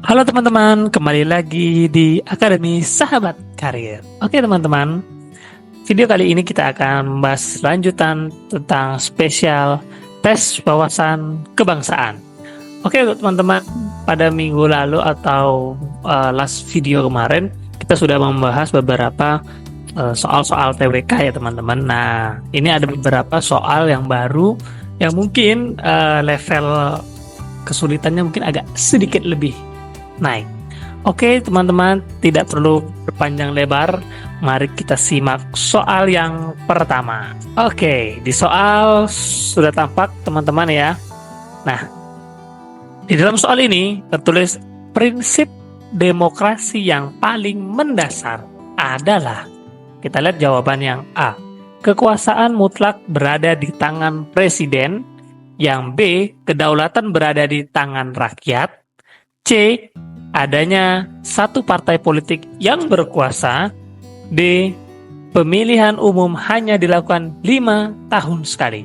Halo teman-teman, kembali lagi di Akademi Sahabat Karir. Oke teman-teman, video kali ini kita akan membahas lanjutan tentang spesial tes wawasan kebangsaan. Oke untuk teman-teman, pada minggu lalu atau last video kemarin, kita sudah membahas beberapa soal-soal TWK ya teman-teman. Nah, ini ada beberapa soal yang baru yang mungkin level kesulitannya mungkin agak sedikit lebih naik. Oke teman-teman, tidak perlu berpanjang lebar, mari kita simak soal yang pertama. Oke, di soal sudah tampak teman-teman ya. Nah, di dalam soal ini tertulis prinsip demokrasi yang paling mendasar adalah, kita lihat jawaban yang A, kekuasaan mutlak berada di tangan presiden. Yang B, kedaulatan berada di tangan rakyat. C, adanya satu partai politik yang berkuasa. D, pemilihan umum hanya dilakukan 5 tahun sekali.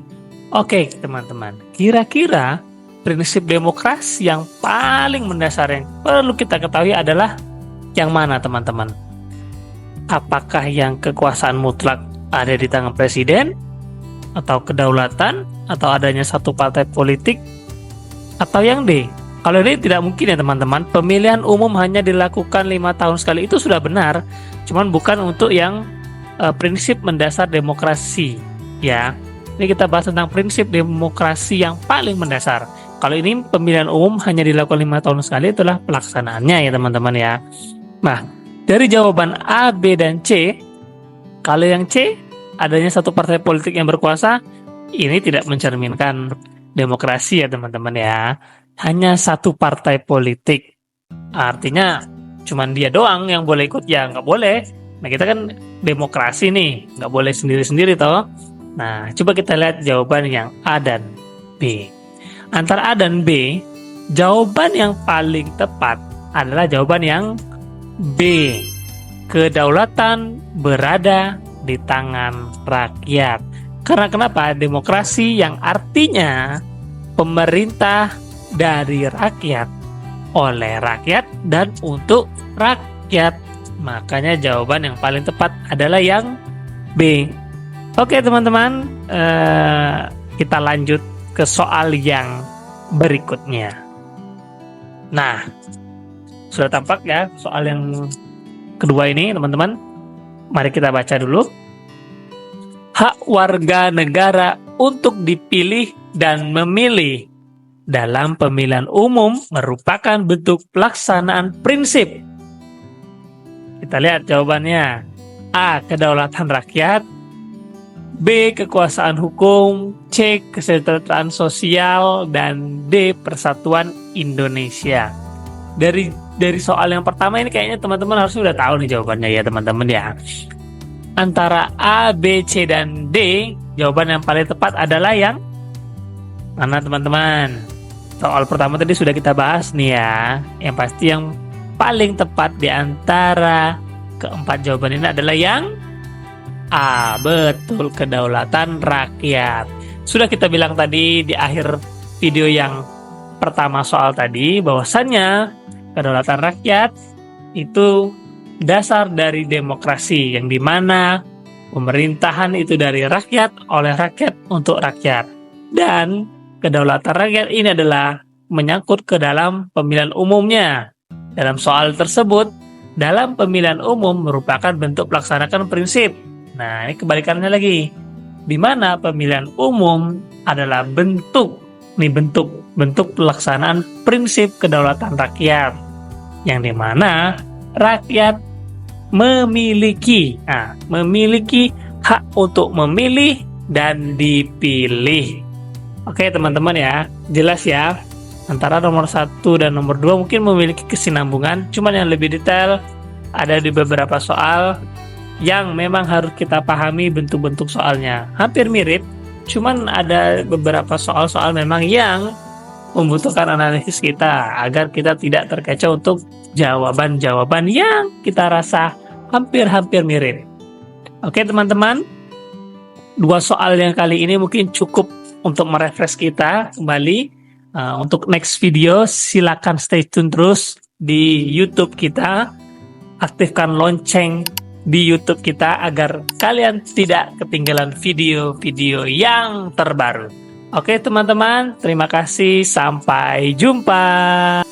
Oke teman-teman, kira-kira prinsip demokrasi yang paling mendasar yang perlu kita ketahui adalah yang mana teman-teman? Apakah yang kekuasaan mutlak ada di tangan presiden? Atau kedaulatan? Atau adanya satu partai politik? Atau yang D? Kalau ini tidak mungkin ya teman-teman, pemilihan umum hanya dilakukan 5 tahun sekali, itu sudah benar, cuman bukan untuk yang prinsip mendasar demokrasi ya. Ini kita bahas tentang prinsip demokrasi yang paling mendasar. Kalau ini pemilihan umum hanya dilakukan 5 tahun sekali, itulah pelaksanaannya ya teman-teman ya. Nah, dari jawaban A, B, dan C, kalau yang C, adanya satu partai politik yang berkuasa, ini tidak mencerminkan demokrasi ya teman-teman ya. Hanya satu partai politik, artinya cuman dia doang yang boleh ikut, ya nggak boleh. Nah kita kan demokrasi nih, nggak boleh sendiri-sendiri toh. Nah coba kita lihat jawaban yang A dan B. Antara A dan B, jawaban yang paling tepat adalah jawaban yang B, kedaulatan berada di tangan rakyat. Karena kenapa? Demokrasi yang artinya pemerintah dari rakyat, oleh rakyat, dan untuk rakyat. Makanya jawaban yang paling tepat adalah yang B. Oke teman-teman, kita lanjut ke soal yang berikutnya. Nah, sudah tampak ya soal yang kedua ini teman-teman. Mari kita baca dulu. Hak warga negara untuk dipilih dan memilih dalam pemilihan umum merupakan bentuk pelaksanaan prinsip. Kita lihat jawabannya. A, kedaulatan rakyat. B, kekuasaan hukum. C, kesejahteraan sosial. Dan D, persatuan Indonesia. Dari soal yang pertama ini kayaknya teman-teman harus sudah tahu nih jawabannya ya teman-teman ya. Antara A, B, C, dan D, jawaban yang paling tepat adalah yang mana teman-teman? Soal pertama tadi sudah kita bahas nih ya. Yang pasti yang paling tepat di antara keempat jawaban ini adalah yang A, betul, kedaulatan rakyat. Sudah kita bilang tadi di akhir video yang pertama soal tadi, bahwasannya kedaulatan rakyat itu dasar dari demokrasi, yang dimana pemerintahan itu dari rakyat, oleh rakyat, untuk rakyat. Dan kedaulatan rakyat ini adalah menyangkut ke dalam pemilihan umumnya. Dalam soal tersebut, dalam pemilihan umum merupakan bentuk pelaksanaan prinsip. Nah, ini kebalikannya lagi. Di mana pemilihan umum adalah bentuk pelaksanaan prinsip kedaulatan rakyat. Yang dimana rakyat memiliki hak untuk memilih dan dipilih. Oke teman-teman ya, jelas ya. Antara nomor 1 dan nomor 2 mungkin memiliki kesinambungan, cuman yang lebih detail ada di beberapa soal yang memang harus kita pahami bentuk-bentuk soalnya. Hampir mirip, cuman ada beberapa soal-soal memang yang membutuhkan analisis kita agar kita tidak terkecoh untuk jawaban-jawaban yang kita rasa hampir-hampir mirip. Oke teman-teman, 2 soal yang kali ini mungkin cukup untuk merefresh kita kembali. Untuk next video silakan stay tune terus di YouTube kita, aktifkan lonceng di YouTube kita agar kalian tidak ketinggalan video-video yang terbaru. Oke teman-teman, terima kasih, sampai jumpa.